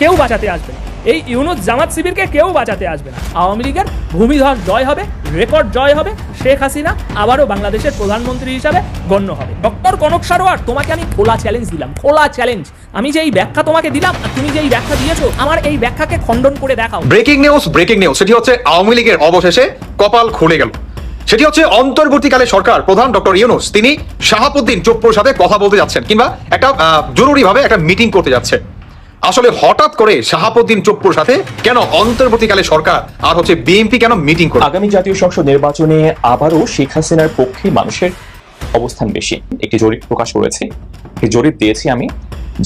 কেউ বাঁচাতে আসবে না, এই ইউনুস জামাত শিবিরকে কেউ বাঁচাতে আসবে না। আওয়ামী লীগের ভূমিধর জয় হবে, রেকর্ড জয় হবে, শেখ হাসিনা আবারও বাংলাদেশের প্রধানমন্ত্রী হিসাবে গণ্য হবে। ডক্টর কনক সারোয়ার, তোমাকে আমি খোলা চ্যালেঞ্জ দিলাম, খোলা চ্যালেঞ্জ। আমি যে এই ব্যাখ্যা তোমাকে দিলাম, তুমি যে এই ব্যাখ্যা দিয়েছো, আমার এই ব্যাখ্যাকে খণ্ডন করে দেখাও। ব্রেকিং নিউজ, সেটি হচ্ছে আওয়ামী লীগের অবশেষে কপাল খুলে গেল। সেটি হচ্ছে অন্তর্বর্তীকালে সরকার প্রধান ডক্টর ইউনুস তিনি শাহাবুদ্দিন চোপ্পুর সাথে কথা বলতে যাচ্ছেন, কিংবা একটা জরুরিভাবে একটা মিটিং করতে যাচ্ছে। আসলে হঠাৎ করে শাহাবুদ্দিন চোপ্পুর সাথে কেন অন্তর্বর্তীকালে সরকার আর হচ্ছে বিএনপি কেন মিটিং করে? আগামী জাতীয় সংসদ নির্বাচনে আবারও শেখ হাসিনার পক্ষে মানুষের অবস্থান বেশি। একটি জরিপ প্রকাশ করেছে, এই জরিপ দিয়েছি আমি,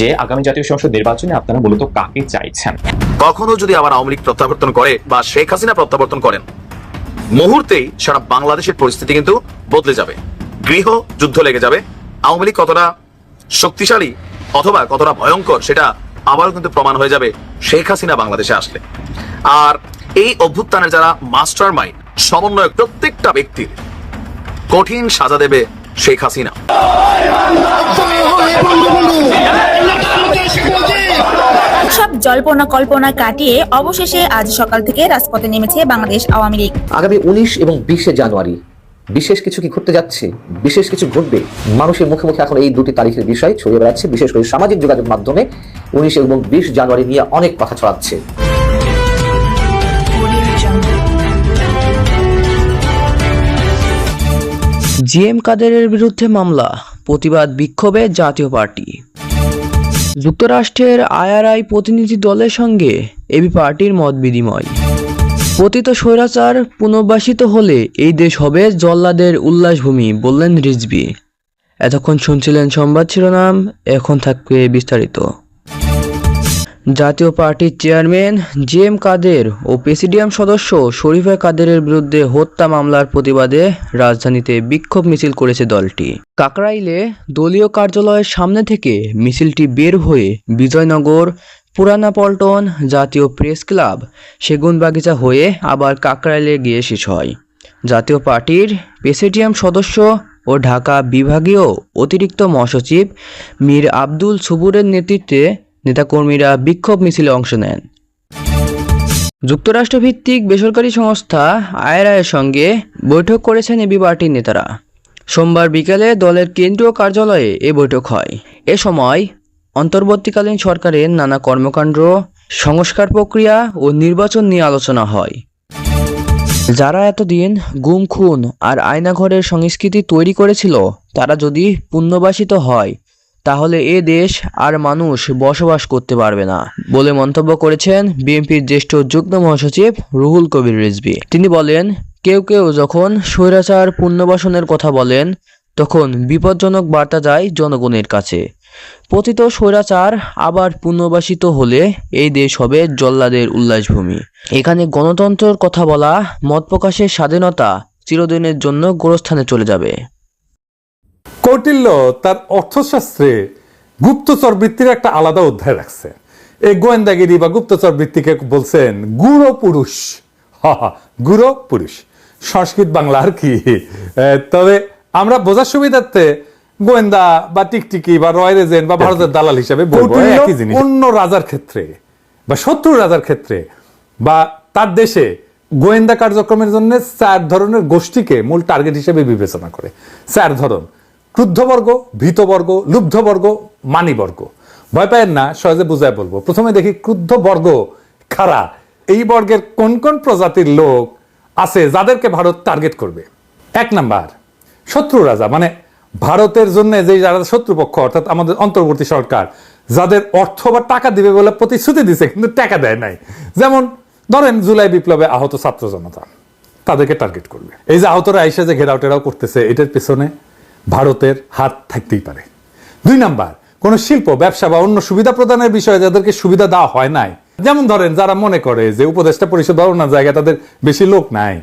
যে আগামী জাতীয় সংসদ নির্বাচনে আপনারা মূলত কাকে চাইছেন। কখনো যদি আবার আওয়ামী লীগ প্রত্যাবর্তন করে বা শেখ হাসিনা প্রত্যাবর্তন করেন, মুহূর্তেই সারা বাংলাদেশের পরিস্থিতি কিন্তু বদলে যাবে, গৃহ যুদ্ধ লেগে যাবে। আওয়ামী লীগ কতটা শক্তিশালী অথবা কতটা ভয়ঙ্কর সেটা আবারও কিন্তু প্রমাণ হয়ে যাবে শেখ হাসিনা বাংলাদেশে আসলে। আর এই অভ্যুত্থানের যারা মাস্টার মাইন্ড, সমন্বয়ক, প্রত্যেকটা ব্যক্তির কঠিন সাজা দেবে শেখ হাসিনা। সব জল্পনা কল্পনা কাটিয়ে অবশেষে আজ সকাল থেকে রাজপথে নেমেছে বাংলাদেশ আওয়ামী লীগ। আগামী 19 এবং 20 জানুয়ারি বিশেষ কিছু কি ঘটতে যাচ্ছে, বিশেষ কিছু ঘটবে। মানুষের মুখে মুখে এখন এই দুটি তারিখের বিষয় ছড়িয়ে বেড়াচ্ছে, বিশেষ করে সামাজিক যোগাযোগ মাধ্যমে 19 এবং 20 জানুয়ারি নিয়ে অনেক কথা ছড়াচ্ছে। জিএম কাদেরের বিরুদ্ধে মামলা, প্রতিবাদ বিক্ষোভে জাতীয় পার্টি। যুক্তরাষ্ট্রের আইআরআই প্রতিনিধি দলের সঙ্গে এবি পার্টির মত বিনিময়। পতিত স্বৈরাচার পুনর্বাসিত হলে এই দেশ হবে জল্লাদের উল্লাসভূমি, বললেন রিজভী। এতক্ষণ শুনছিলেন সংবাদ শিরোনাম, এখন থাকবে বিস্তারিত। জাতীয় পার্টির চেয়ারম্যান জিএম কাদের ও প্রেসিডিয়াম সদস্য শরীফা কাদেরের বিরুদ্ধে হত্যা মামলার প্রতিবাদে রাজধানীতে বিক্ষোভ মিছিল করেছে দলটি। কাকরাইলে দলীয় কার্যালয়ের সামনে থেকে মিছিলটি বের হয়ে বিজয়নগর, পুরানা পল্টন, জাতীয় প্রেস ক্লাব, সেগুনবাগিচা হয়ে আবার কাকরাইলে গিয়ে শেষ হয়। জাতীয় পার্টির প্রেসিডিয়াম সদস্য ও ঢাকা বিভাগীয় অতিরিক্ত মহাসচিব মীর আব্দুল সবুরের নেতৃত্বে নেতাকর্মীরা বিক্ষোভ মিছিলে অংশ নেন। যুক্তরাষ্ট্রভিত্তিক বেসরকারি সংস্থা আইআরআইয়ের সঙ্গে বৈঠক করেছেন এবি পার্টির নেতারা। সোমবার বিকেলে দলের কেন্দ্রীয় কার্যালয়ে এ বৈঠক হয়। এ সময় অন্তর্বর্তীকালীন সরকারের নানা কর্মকাণ্ড, সংস্কার প্রক্রিয়া ও নির্বাচন নিয়ে আলোচনা হয়। যারা এতদিন গুম, খুন আর আয়নাঘরের সংস্কৃতি তৈরি করেছিল, তারা যদি পুনর্বাসিত হয় তাহলে এ দেশ আর মানুষ বসবাস করতে পারবে না বলে মন্তব্য করেছেন বিএনপির জ্যেষ্ঠ যুগ্ম মহাসচিব রুহুল কবির রিজভী। তিনি বলেন, কেউ কেউ যখন স্বৈরাচার পুনর্বাসনের কথা বলেন তখন বিপজ্জনক বার্তা যায় জনগণের কাছে। পতিত স্বৈরাচার আবার পুনর্বাসিত হলে এই দেশ হবে জল্লাদের উল্লাসভূমি। এখানে গণতন্ত্রের কথা বলা, মত প্রকাশের স্বাধীনতা চিরদিনের জন্য গোরস্থানে চলে যাবে। কৌটিল্য তার অর্থশাস্ত্রে গুপ্তচর বৃত্তির একটা আলাদা অধ্যায় রাখছে। এই গোয়েন্দাগিরি বা গুপ্তচর বৃত্তিকে বলছেন গুড়ো পুরুষ। গুড়ো পুরুষ সংস্কৃত বাংলা আর কি। তবে আমরা বোঝার সুবিধার্থে গোয়েন্দা বা টিকটিকি বা রয়্যাল এজেন্ট বা ভারতের দালাল হিসেবে বলবো একই জিনিস। অন্য রাজার ক্ষেত্রে বা শত্রু রাজার ক্ষেত্রে বা তার দেশে গোয়েন্দা কার্যক্রমের জন্য 4 ধরনের গোষ্ঠীকে মূল টার্গেট হিসেবে বিবেচনা করে। 4 ধরন: ক্রুদ্ধবর্গ, ভীতবর্গ, লুব্ধবর্গ, মানিবর্গ। ভয় পায়েন না, সহজে বুঝায় বলবো। প্রথমে দেখি ক্রুদ্ধবর্গ কারা। এই বর্গের কোন কোন প্রজাতির লোক আছে যাদেরকে ভারত টার্গেট করবে? 1 নাম্বার, শত্রু রাজা, মানে ভারতের জন্য যে যারা শত্রুপক্ষ, অর্থাৎ আমাদের অন্তর্বর্তী সরকার, যাদের অর্থ বা টাকা দিবে বলে প্রতিশ্রুতি দিছে কিন্তু টাকা দেয় নাই। যেমন ধরেন জুলাই বিপ্লবে আহত ছাত্র জনতা, তাদেরকে টার্গেট করবে। এই যে আহতরা আইসা যে ঘেরাও টেরাও করতেছে, এটার পেছনে ভারতের হাত থাকতেই পারে। 2 নাম্বার, কোন শিল্প, ব্যবসা বা অন্য সুবিধা প্রদানের বিষয়ে যাদেরকে সুবিধা দেওয়া হয় নাই। যেমন ধরেন যারা মনে করে যে উপদেষ্টা পরিষদ অন্য জায়গায় তাদের বেশি লোক নাই,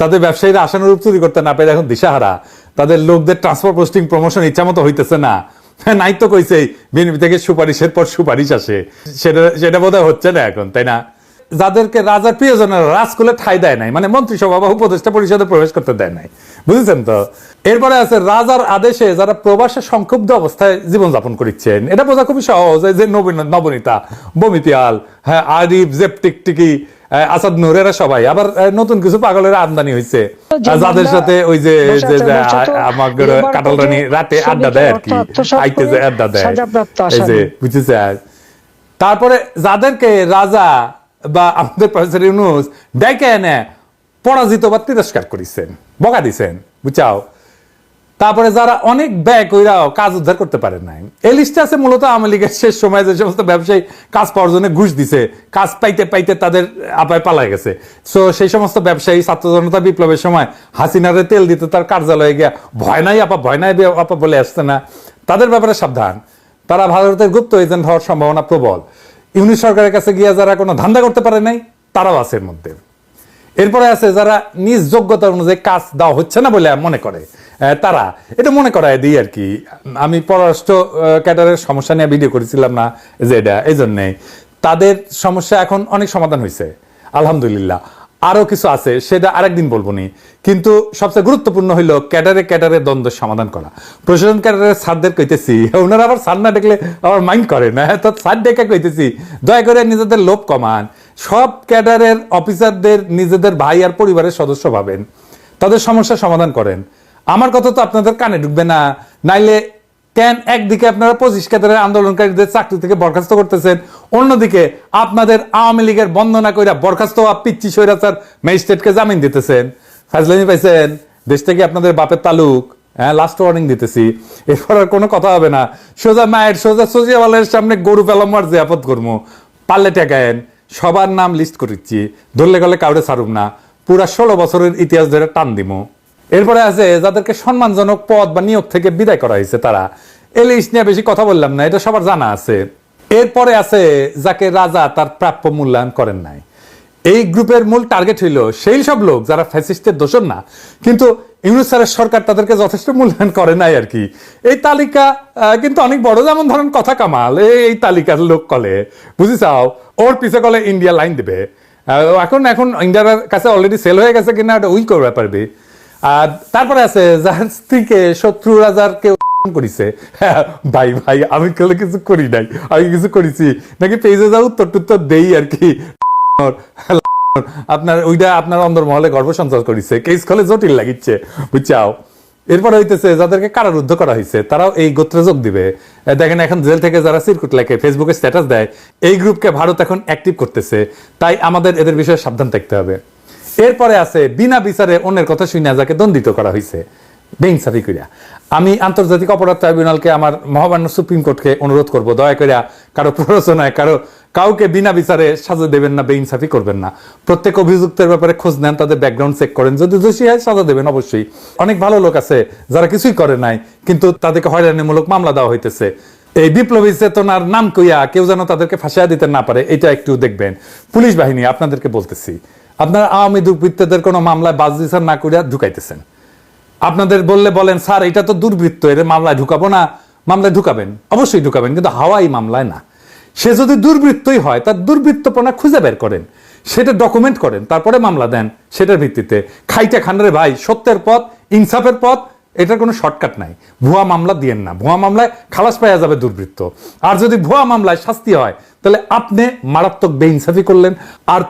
তাদের ব্যবসায়ীরা আশানুরূপ চুরি করতে না পেরে এখন দিশাহারা, তাদের লোকদের ট্রান্সফার, পোস্টিং, প্রমোশন ইচ্ছা মতো হইতেছে না, নাই তো কইছেই বিএনপি থেকে সুপারিশের পর সুপারিশ আসে, সেটা বোধহয় হচ্ছে না এখন, তাই না? যাদেরকে রাজার প্রিয়জনের রাজকুলে ঠাঁই দেয় নাই, মানে মন্ত্রিসভা বা উপদেষ্টা পরিষদে প্রবেশ করতে দেয় নাই, বুঝেছেন তো। এরপরে আছে রাজার আদেশে যারা প্রবাসে সংক্ষুব্ধ অবস্থায় জীবনযাপন করছেন, এটা বোঝা খুবই সহজ। এই যে নবনীতা, বমিতিয়াল, হ্যাঁ, আরিফ, জেপটিকটিকি, আসাদ নূর, এরা সবাই। আবার নতুন কিছু পাগলের আমদানি হয়েছে, যাদের সাথে ওই যে আমার কাটাল রানী রাতে আড্ডা দেয় আর কি, আইতে যে আড্ডা দেয়, এই যে বুঝেছে। তারপরে যাদেরকে রাজা বা আমাদের প্রফেসর ইউনূস ডেকে এনে পরাজিত বা তিরস্কার করেছেন, বকা দিছেন, বুঝাও। তারপরে যারা অনেক ব্যয় কইরাও কাজ উদ্ধার করতে পারে নাই, এই লিস্টে আছে মূলত আওয়ামী লীগের শেষ সময় যে সমস্ত ব্যবসায়ী কাজ পাওয়ার জন্য ঘুষ দিছে, কাজ পাইতে পাইতে তাদের আপায় পালায় গেছে। সো সেই সমস্ত ব্যবসায়ী ছাত্র জনতা বিপ্লবের সময় হাসিনারে তেল দিতে তার কার্যালয়ে গিয়া ভয় নাই আপা বলে আসছে না, তাদের ব্যাপারে সাবধান। তারা ভারতের গুপ্ত এজেন্ট হওয়ার সম্ভাবনা প্রবল। ইউনিট সরকারের কাছে গিয়া যারা কোনো ধান্দা করতে পারে নাই, তারাও আছে এর মধ্যে। এরপরে আছে যারা নিজ যোগ্যতা অনুযায়ী কাজ দেওয়া হচ্ছে না বলে মনে করে, তারা এটা মনে করায় দিই আর কি। আমি পররাষ্ট্র ক্যাডারের সমস্যা নিয়ে ভিডিও করেছিলাম না, যে এটা এই জন্যে তাদের সমস্যা এখন অনেক সমাধান হয়েছে আলহামদুলিল্লাহ। আরো কিছু আছে, সেটা আরেকদিন বলবো নি। কিন্তু সবচেয়ে গুরুত্বপূর্ণ হইলো ক্যাডারে দ্বন্দ্বের সমাধান করা। প্রশাসন ক্যাডারের স্যারদের কইতেছি, ওনারা আবার স্যার না দেখলে আবার মাইন্ড করে না, তো স্যার ডেকে কইতেছি দয়া করে নিজেদের লোভ কমান। সব ক্যাডারের অফিসারদের নিজেদের ভাই আর পরিবারের সদস্য ভাবেন, তাদের সমস্যার সমাধান করেন। আমার কথা তো আপনাদের কানে ঢুকবে না, নাইলে কেন একদিকে আপনারা 25 ক্যাডারের আন্দোলনকারীদের চাকরি থেকে বরখাস্ত করতেছেন, অন্যদিকে আপনাদের আওয়ামী লীগের বন্দনা কইরা বরখাস্ত পিচ্ছি স্বৈরাচার ম্যাজিস্ট্রেটকে জামিন দিতেছেন। ফাজলামি পাইছেন, দেশ থেকে আপনাদের বাপের তালুক। হ্যাঁ, লাস্ট ওয়ার্নিং দিতেছি, এরপর আর কোনো কথা হবে না। সোজা মায়ের সোজা সজিয়াওয়ালের সামনে গরু পেলামার যে আপদ করবো, পারলে টেকায়েন। সবার নাম লিস্ট করেছি, ধরলে গেলে কাউরে ছাড়ুম না, পুরা 16 বছরের ইতিহাস ধরে টান দিমো। এরপরে আছে যাদেরকে সম্মানজনক পদ বা নিয়োগ থেকে বিদায় করা হয়েছে, তারা এই লিস্ট নিয়ে বেশি কথা বললাম না, এটা সবার জানা আছে। এরপরে আছে যাকে রাজা তার প্রাপ্য মূল্যায়ন করেন নাই। এই গ্রুপের মূল টার্গেট হইল সেই সব লোক যারা ফ্যাসিস্টের দোষর না, কিন্তু ইউনূস স্যারের সরকার তাদেরকে যথেষ্ট মূল্যায়ন করে নাই আর কি। এই তালিকা কিন্তু অনেক বড়, যেমন ধরেন কথা কামাল এই তালিকার লোক কলে, বুঝি চাও, ওর পিছে কলে ইন্ডিয়া লাইন দেবে। এখন ইন্ডিয়ার কাছে অলরেডি সেল হয়ে গেছে কিনা ওটা উই করবে পারবে। আর তারপরে আছে যার স্ত্রীকে শত্রু রাজার কেউ করিছে, ভাই আমি কেউ কিছু করি নাই, আমি কিছু করেছি নাকি পেজে যাও উত্তর দেই আর কি। আপনার ওইটা আপনার অন্দরমহলে গর্ব সঞ্চার করেছে, কেস খলে জটিল লাগিচ্ছে, বুঝছাও। এরপরে হইতেছে যাদেরকে কারারুদ্ধ করা হয়েছে, তারাও এই গোত্রে যোগ দিবে। দেখেন এখন জেল থেকে যারা সিরকুট লেখে, ফেসবুকে স্ট্যাটাস দেয়, এই গ্রুপকে ভারত এখন অ্যাক্টিভ করতেছে, তাই আমাদের এদের বিষয়ে সাবধান থাকতে হবে। এরপরে আছে বিনা বিচারে অন্যের কথা শুনে যাকে দণ্ডিত করা হয়েছে বেইনসাফি করিয়া। আমি আন্তর্জাতিক অপরাধ ট্রাইব্যুনালকে, আমার মহামান্য সুপ্রিম কোর্টকে অনুরোধ করব, দয়া করে কারো প্ররোচনায় কাউকে বিনা বিচারে সাজা দেবেন না, বেইনসাফি করবেন না। প্রত্যেক অভিযুক্তের ব্যাপারে খোঁজ নেন, তাদের ব্যাকগ্রাউন্ড চেক করেন, যদি দোষী হয় সাজা দেবেন অবশ্যই। অনেক ভালো লোক আছে যারা কিছুই করে নাই, কিন্তু তাদেরকে হয়রানিমূলক মামলা দেওয়া হইতেছে। এই বিপ্লবী চেতনার নাম কইয়া কেউ যেন তাদেরকে ফাঁসিয়া দিতে না পারে, এটা একটু দেখবেন। পুলিশ বাহিনী আপনাদেরকে বলতেছি, আপনারা আওয়ামী দুর্বৃত্তদের কোনো মামলায় বাজ বিচার না করিয়া ঢুকাইতেছেন। আপনাদের বলেন স্যার এটা তো দুর্বৃত্ত, এর মামলায় ঢুকাবো না, মামলায় ঢুকাবেন, অবশ্যই ঢুকাবেন, কিন্তু হাওয়াই মামলায় না। সে যদি দুর্বৃত্তই হয়, তার দুর্বৃত্তপনা খুঁজে বের করেন, সেটা ডকুমেন্ট করেন, তারপরে মামলা দেন সেটার ভিত্তিতে। খাইতে খান্ডারে ভাই, সত্যের পথ, ইনসাফের পথ, এটার কোনো শর্টকাট নাই। ভুয়া মামলা দিয়েন না, ভুয়া মামলায় খালাস পাওয়া যাবে দুর্বৃত্ত। আর যদি ভুয়া মামলায় শাস্তি হয়, তাহলে আপনি মারাত্মক বেইনসাফি করলেন। আর